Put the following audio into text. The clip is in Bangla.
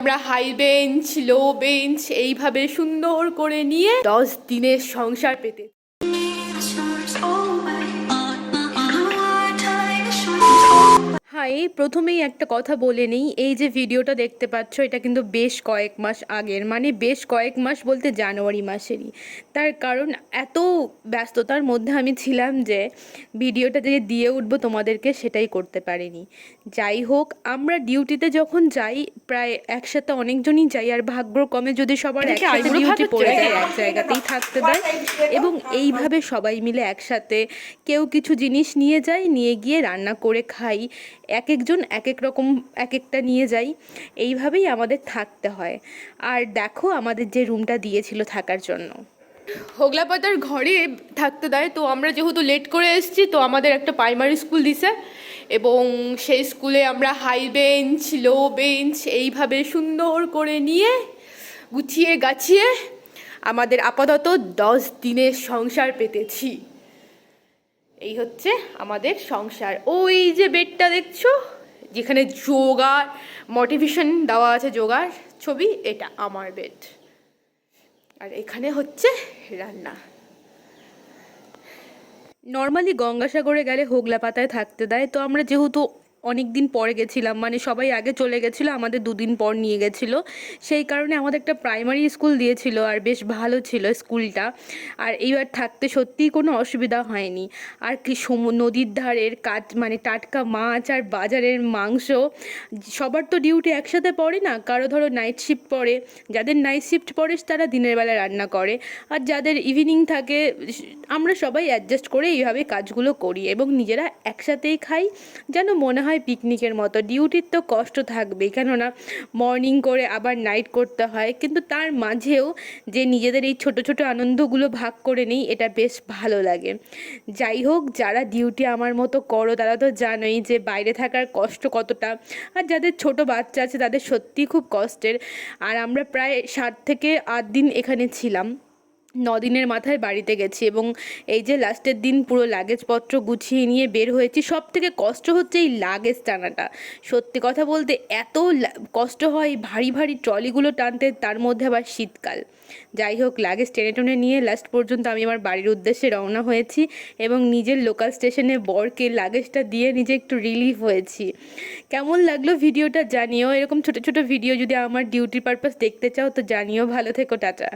আমরা হাই বেঞ্চ, লো বেঞ্চ এইভাবে সুন্দর করে নিয়ে 10 দিনের সংসার পেতে। হাই, প্রথমেই একটা কথা বলে নেই, এই যে ভিডিওটা দেখতে পাচ্ছ এটা কিন্তু বেশ কয়েক মাস আগের, মানে বেশ কয়েক মাস বলতে জানুয়ারি মাসেরই। তার কারণ এত ব্যস্ততার মধ্যে আমি ছিলাম যে ভিডিওটা যে দিয়ে উঠবো তোমাদেরকে সেটাই করতে পারিনি। যাই হোক, আমরা ডিউটিতে যখন যাই প্রায় একসাথে অনেকজনই যাই, আর ভাগ্যক্রমে যদি সবার একসাথে ডিউটি পড়ে যায় এক জায়গাতেই থাকতে দেয়, এবং এইভাবে সবাই মিলে একসাথে কেউ কিছু জিনিস নিয়ে যায়, নিয়ে গিয়ে রান্না করে খাই। এক একজন এক এক রকম এক একটা নিয়ে যাই, এইভাবেই আমাদের থাকতে হয়। আর দেখো আমাদের যে রুমটা দিয়েছিল থাকার জন্য, হোগলাপাতার ঘরে থাকতে দেয়। তো আমরা যেহেতু লেট করে এসেছি, তো আমাদের একটা প্রাইমারি স্কুল দিছে, এবং সেই স্কুলে আমরা হাই বেঞ্চ, লো বেঞ্চ এইভাবে সুন্দর করে নিয়ে গুছিয়ে গাছিয়ে আমাদের আপাতত 10 দিনের সংসার পেতেছি। এই হচ্ছে আমাদের সংসার। ওই যে বেডটা দেখছো, যেখানে যোগার মোটিভেশন দেওয়া আছে, যোগার ছবি, এটা আমার বেড। আর এখানে হচ্ছে রান্না। নর্মালি গঙ্গাসাগরে গেলে হোগলাপাতায় থাকতে দেয়, তো আমরা যেহেতু অনেক দিন পরে গেছিলাম, মানে সবাই আগে চলে গেছিলো, আমাদের 2 দিন পর নিয়ে গেছিলো, সেই কারণে আমাদের একটা প্রাইমারি স্কুল দিয়েছিল, আর বেশ ভালো ছিল স্কুলটা। আর এইবার থাকতে সত্যিই কোনো অসুবিধা হয়নি। আর কি নদীর ধারের কাজ, মানে টাটকা মাছ আর বাজারের মাংস। সবার তো ডিউটি একসাথে পড়ে না, কারো ধরো নাইট শিফট পড়ে, যাদের নাইট শিফট পড়ে তারা দিনের বেলা রান্না করে, আর যাদের ইভিনিং থাকে আমরা সবাই অ্যাডজাস্ট করে এইভাবে কাজগুলো করি এবং নিজেরা একসাথেই খাই, যেন মনে হয় পিকনিকের মতো। ডিউটির তো কষ্ট থাকবেই, কেননা মর্নিং করে আবার নাইট করতে হয়, কিন্তু তার মাঝেও যে নিজেদের এই ছোট ছোট আনন্দগুলো ভাগ করে নিই, এটা বেশ ভালো লাগে। যাই হোক, যারা ডিউটি আমার মতো করো তারা তো জানোই যে বাইরে থাকার কষ্ট কতটা, আর যাদের ছোট বাচ্চা আছে তাদের সত্যিই খুব কষ্টের। আর আমরা প্রায় 7 থেকে 8 দিন এখানে ছিলাম, 9 দিনের মাথায় বাড়িতে গেছি, এবং এই যে লাস্টের দিন পুরো লাগেজপত্র গুছিয়ে নিয়ে বের হয়েছি। সব থেকে কষ্ট হচ্ছে এই লাগেজ টানাটা। সত্যি কথা বলতে এত কষ্ট হয় ভারী ভারী ট্রলিগুলো টানতে, তার মধ্যে আবার শীতকাল। যাই হোক, লাগেজ টেনে টেনে নিয়ে লাস্ট পর্যন্ত আমি আমার বাড়ির উদ্দেশ্যে রওনা হয়েছি, এবং নিজের লোকাল স্টেশনে বরকে লাগেজটা দিয়ে নিজে একটু রিলিফ হয়েছি। কেমন লাগলো ভিডিওটা জানিও। এরকম ছোটো ছোটো ভিডিও যদি আমার ডিউটি পারপাস দেখতে চাও তো জানিও। ভালো থেকো, টাটা।